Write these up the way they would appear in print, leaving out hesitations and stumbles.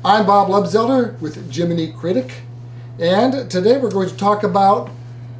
I'm Bob Lebzelder with Jiminy Critic, and today we're going to talk about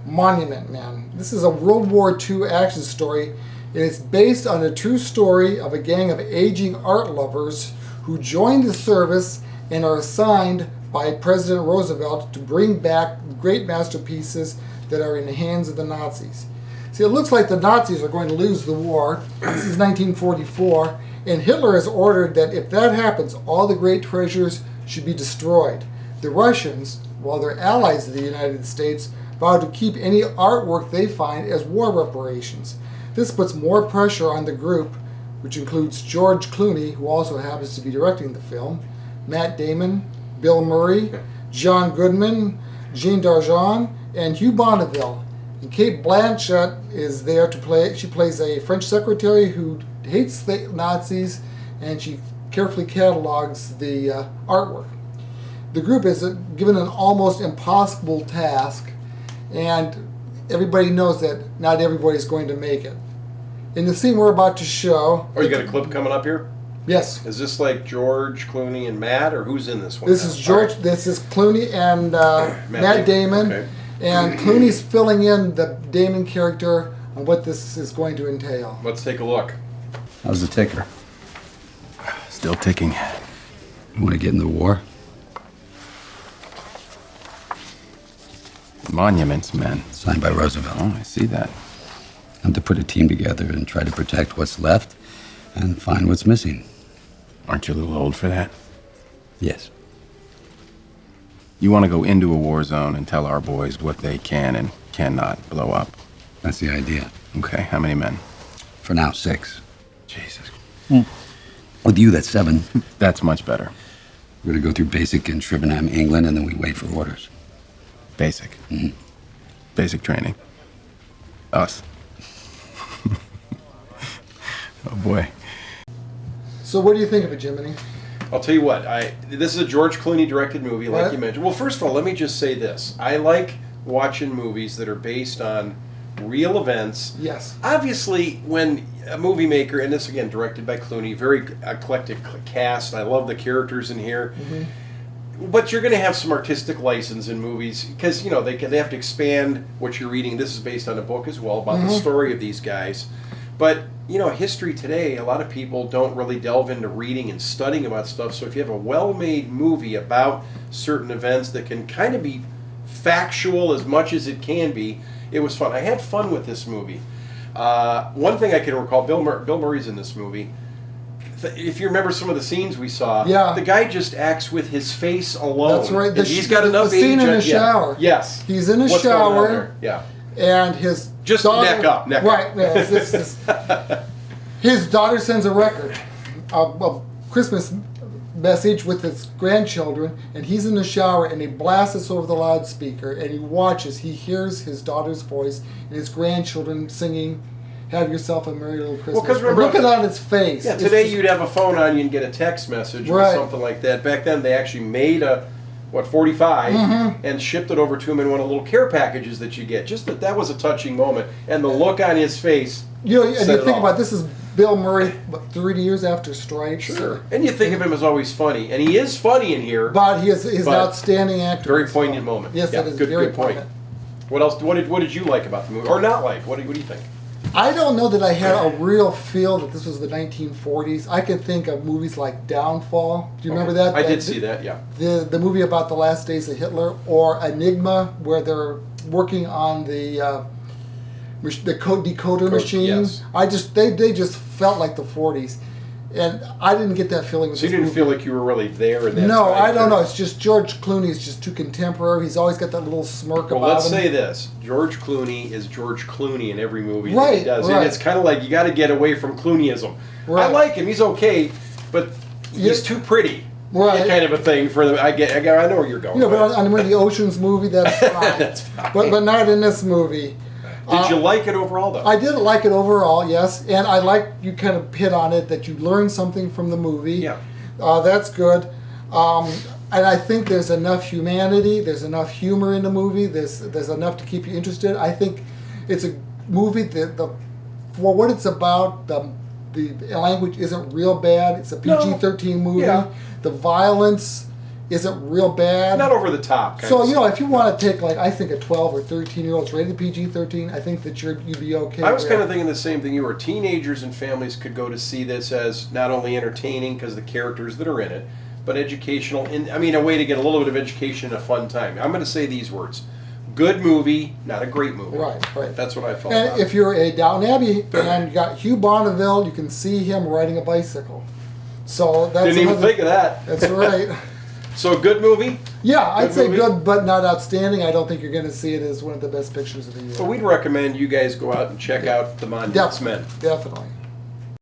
Monument Men. This is a World War II action story, and it's based on a true story of a gang of aging art lovers who joined the service and are assigned by President Roosevelt to bring back great masterpieces that are in the hands of the Nazis. See, it looks like the Nazis are going to lose the war. This is 1944. And Hitler has ordered that if that happens, all the great treasures should be destroyed. The Russians, while they're allies of the United States, vow to keep any artwork they find as war reparations. This puts more pressure on the group, which includes George Clooney, who also happens to be directing the film, Matt Damon, Bill Murray, John Goodman, Jean Darjeon, and Hugh Bonneville. And Cate Blanchett is there to play. She plays a French secretary who hates the Nazis, and she carefully catalogs the artwork. The group is given an almost impossible task, and everybody knows that not everybody's going to make it. In the scene we're about to show... Oh, you got a clip coming up here? Yes. Is this like George Clooney and Matt, or who's in this one? This is George. Right. This is Clooney and Matt Damon. Okay. And Clooney's filling in the Damon character on what this is going to entail. Let's take a look. How's the ticker? Still ticking. You want to get in the war? Monuments Men. Signed by Roosevelt. Oh, I see that. I'm to put a team together and try to protect what's left and find what's missing. Aren't you a little old for that? Yes. You want to go into a war zone and tell our boys what they can and cannot blow up. That's the idea. Okay, how many men? For now, 6. Jesus. With you, that's 7. That's much better. We're going to go through basic in Shrivenham, England, and then we wait for orders. Basic. Mm-hmm. Basic training. Us. Oh, boy. So what do you think of it, Jiminy? I'll tell you what. This is a George Clooney directed movie, like What? you mentioned. Well, first of all, let me just say this. I like watching movies that are based on real events. Yes. Obviously, when a movie maker, and this again directed by Clooney, very eclectic cast. I love the characters in here. Mm-hmm. But you're going to have some artistic license in movies because you know they have to expand what you're reading. This is based on a book as well about the story of these guys. But you know, history today, a lot of people don't really delve into reading and studying about stuff. So if you have a well-made movie about certain events that can kind of be factual as much as it can be, it was fun. I had fun with this movie. One thing I can recall, Bill Murray's in this movie. If you remember some of the scenes we saw, Yeah. the guy just acts with his face alone. That's right. And he's got enough the scene age in on- the shower. Yes. He's in a What's going on shower. there? Yeah. And his Just daughter, neck up. right? Yeah, his daughter sends a record, a Christmas message with his grandchildren, and he's in the shower, and he blasts this over the loudspeaker, and he watches. He hears his daughter's voice and his grandchildren singing, "Have yourself a merry little Christmas." 'cause remember- look at on his face. Yeah, It's today just- you'd have a phone on you and get a text message or Right. something like that. Back then they actually made a 45 and shipped it over to him in one of the little care packages that you get. Just that was a touching moment, and the look on his face. You know, and said you it think all. about this is Bill Murray, what, 30 years after Stripes. Sure. And you think of him as always funny, and he is funny in here. But he is an But outstanding actor. very as well. poignant moment. Yes, Yeah, it is good very point. poignant. What else? What did you like about the movie, or not like? What do you think? I don't know that I had a real feel that this was the 1940s. I can think of movies like Downfall. Do you remember that? I did see that. Yeah. The movie about the last days of Hitler, or Enigma, where they're working on the code decoder machine. yes. They just felt like the 40s, and I didn't get that feeling with So you this didn't movie. feel like you were really there in that No, time I don't period? know. It's just George Clooney is just too contemporary. He's always got that little smirk Well, about let's him. say this: George Clooney is George Clooney in every movie that Right, he does, right. and it's kind of like you got to get away from Clooneyism. I Right. like him; he's okay, but he's too pretty, Right. kind of a thing for the. I know where you're going. You know, but with on one of the Ocean's movie, that's fine. That's fine. But not in this movie. Did you like it overall, though? I did like it overall, yes, and I like you kind of hit on it that you learn something from the movie. Yeah. That's good. And I think there's enough humanity, there's enough humor in the movie, there's enough to keep you interested. I think it's a movie that for what it's about, the language isn't real bad. It's a PG-13 movie. Yeah. The violence isn't real bad. Not over the top. So, you know, if you want to take, like, I think a 12 or 13-year-old, it's rated PG-13, I think that you'd be okay. I was there. kind of thinking the same thing you were. Teenagers and families could go to see this as not only entertaining because the characters that are in it, but educational. I mean, a way to get a little bit of education and a fun time. I'm going to say these words. Good movie, not a great movie. Right, right. That's what I felt And about if you're a Downton Abbey fan, you got Hugh Bonneville, you can see him riding a bicycle. So that's Didn't even another- think of that. That's right. So, good movie? Yeah, I'd Good say movie? good, but not outstanding. I don't think you're going to see it as one of the best pictures of the year. Well, we'd recommend you guys go out and check out The Monuments Men. Definitely.